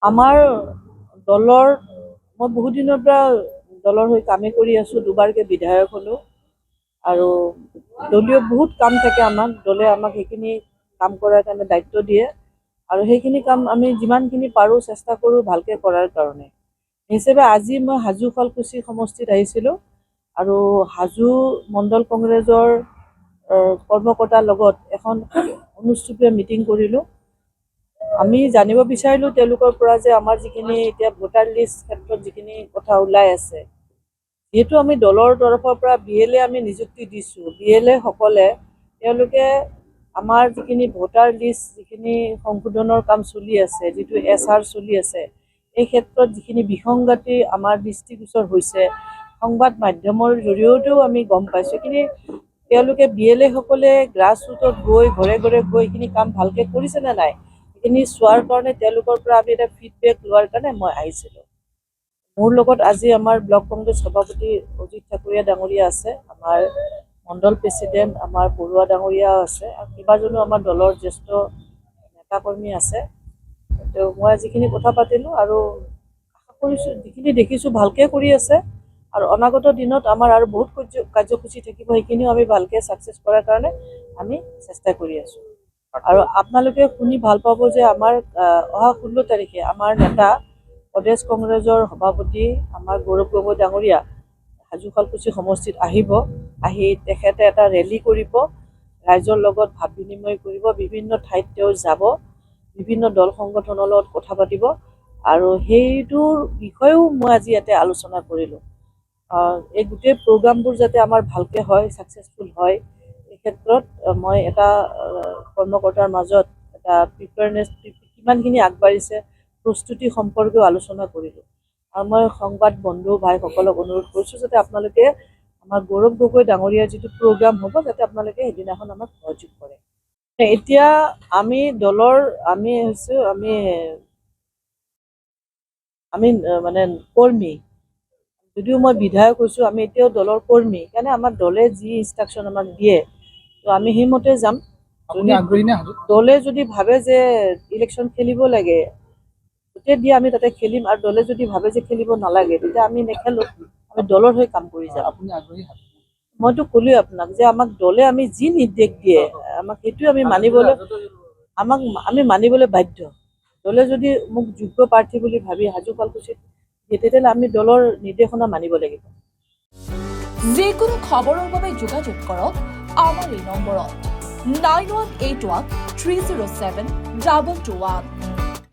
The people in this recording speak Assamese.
আমাৰ দলৰ মই বহুত দিনৰ পৰা দলৰ হৈ কামে কৰি আছোঁ, দুবাৰকৈ বিধায়ক হ'লোঁ আৰু দলীয় বহুত কাম থাকে আমাক, দলে আমাক সেইখিনি কাম কৰাৰ কাৰণে দায়িত্ব দিয়ে আৰু সেইখিনি কাম আমি যিমানখিনি পাৰোঁ চেষ্টা কৰোঁ ভালকৈ কৰাৰ কাৰণে। হিচাপে আজি মই হাজো শুৱালকুছি সমষ্টিত আহিছিলোঁ আৰু হাজো মণ্ডল কংগ্ৰেছৰ কৰ্মকৰ্তাৰ লগত এখন অনুষ্ঠুপীয় মিটিং কৰিলোঁ। আমি জানিব বিচাৰিলোঁ তেওঁলোকৰ পৰা যে আমাৰ যিখিনি এতিয়া ভোটাৰ লিষ্ট ক্ষেত্ৰত যিখিনি কথা ওলাই আছে, যিহেতু আমি দলৰ তৰফৰ পৰা BLA আমি নিযুক্তি দিছোঁ, BLA সকলে তেওঁলোকে আমাৰ যিখিনি ভোটাৰ লিষ্ট যিখিনি সংশোধনৰ কাম চলি আছে, যিটো SR চলি আছে, এই ক্ষেত্ৰত যিখিনি বিসংগতি আমাৰ দৃষ্টিগোচৰ হৈছে, সংবাদ মাধ্যমৰ জৰিয়তেও আমি গম পাইছোঁ, এইখিনি তেওঁলোকে BLA সকলে গ্ৰাছ ৰুটত গৈ ঘৰে ঘৰে গৈ এইখিনি কাম ভালকৈ কৰিছে নে নাই এইখিনি চোৱাৰ কাৰণে তেওঁলোকৰ পৰা আমি এটা ফিডবেক লোৱাৰ কাৰণে মই আহিছিলোঁ। মোৰ লগত আজি আমাৰ ব্লক কংগ্ৰেছ সভাপতি অজিত ঠাকুৰীয়া ডাঙৰীয়া আছে, আমাৰ মণ্ডল প্ৰেচিডেণ্ট আমাৰ বৰুৱা ডাঙৰীয়াও আছে আৰু কেইবাজনো আমাৰ দলৰ জ্যেষ্ঠ নেতাকৰ্মী আছে। মই যিখিনি কথা পাতিলোঁ আৰু আশা কৰিছোঁ যিখিনি দেখিছোঁ ভালকৈ কৰি আছে আৰু অনাগত দিনত আমাৰ আৰু বহুত কাৰ্যসূচী থাকিব, সেইখিনিও আমি ভালকৈ ছাকচেছ কৰাৰ কাৰণে আমি চেষ্টা কৰি আছোঁ। আৰু আপোনালোকে শুনি ভাল পাব যে আমাৰ অহা 16 তাৰিখে আমাৰ নেতা প্ৰদেশ কংগ্ৰেছৰ সভাপতি আমাৰ গৌৰৱ গগৈ ডাঙৰীয়া হাজো শুৱালকুছি সমষ্টিত আহিব, আহি তেখেতে এটা ৰেলী কৰিব, ৰাইজৰ লগত ভাৱ বিনিময় কৰিব, বিভিন্ন ঠাইত তেওঁ যাব, বিভিন্ন দল সংগঠনৰ লগত কথা পাতিব আৰু সেইটোৰ বিষয়েও মই আজি ইয়াতে আলোচনা কৰিলোঁ। এই গোটেই প্ৰগ্ৰামবোৰ যাতে আমাৰ ভালকৈ হয়, ছাকচেছফুল হয়, এই ক্ষেত্ৰত মই এটা কৰ্মকৰ্তাৰ মাজত এটা প্ৰিপেয়াৰনেছ কিমানখিনি আগবাঢ়িছে প্ৰস্তুতি সম্পৰ্কেও আলোচনা কৰিলোঁ। আৰু মই সংবাদ বন্ধু ভাইসকলক অনুৰোধ কৰিছোঁ যাতে আপোনালোকে আমাৰ গৌৰৱ গগৈ ডাঙৰীয়াৰ যিটো প্ৰগ্ৰাম হ'ব যাতে আপোনালোকে সেইদিনাখন আমাক সহযোগ কৰে। এতিয়া আমি দলৰ আমি মানে কৰ্মী, যদিও মই বিধায়ক হৈছোঁ, আমি এতিয়াও দলৰ কৰ্মী, সেইকাৰণে আমাৰ দলে যি ইনষ্ট্ৰাকশ্যন আমাক দিয়ে তো আমি সেইমতে যাম। দলে যদি ভাবে যে ইলেকশ্যন খেলিব লাগে গোটেই দিয়ে আমি তাতে খেলিম আৰু দলে যদি ভাবে যে খেলিব নালাগে তেতিয়া আমি নেখেলোঁ, আমি দলৰ হৈ কাম কৰি যাম। মইতো ক'লোৱে আপোনাক যে আমাক দলে আমি যি নিৰ্দেশ দিয়ে আমাক সেইটোৱে আমি মানিবলৈ বাধ্য। দলে যদি মোক যোগ্য প্ৰাৰ্থী বুলি ভাবি হাজো শুৱালকুছিত দিয়ে তেতিয়াহ'লে আমি দলৰ নিৰ্দেশনা মানিব লাগিব। যিকোনো খবৰৰ বাবে যোগাযোগ কৰক আমাৰ এই নম্বৰত 9181 307 2221।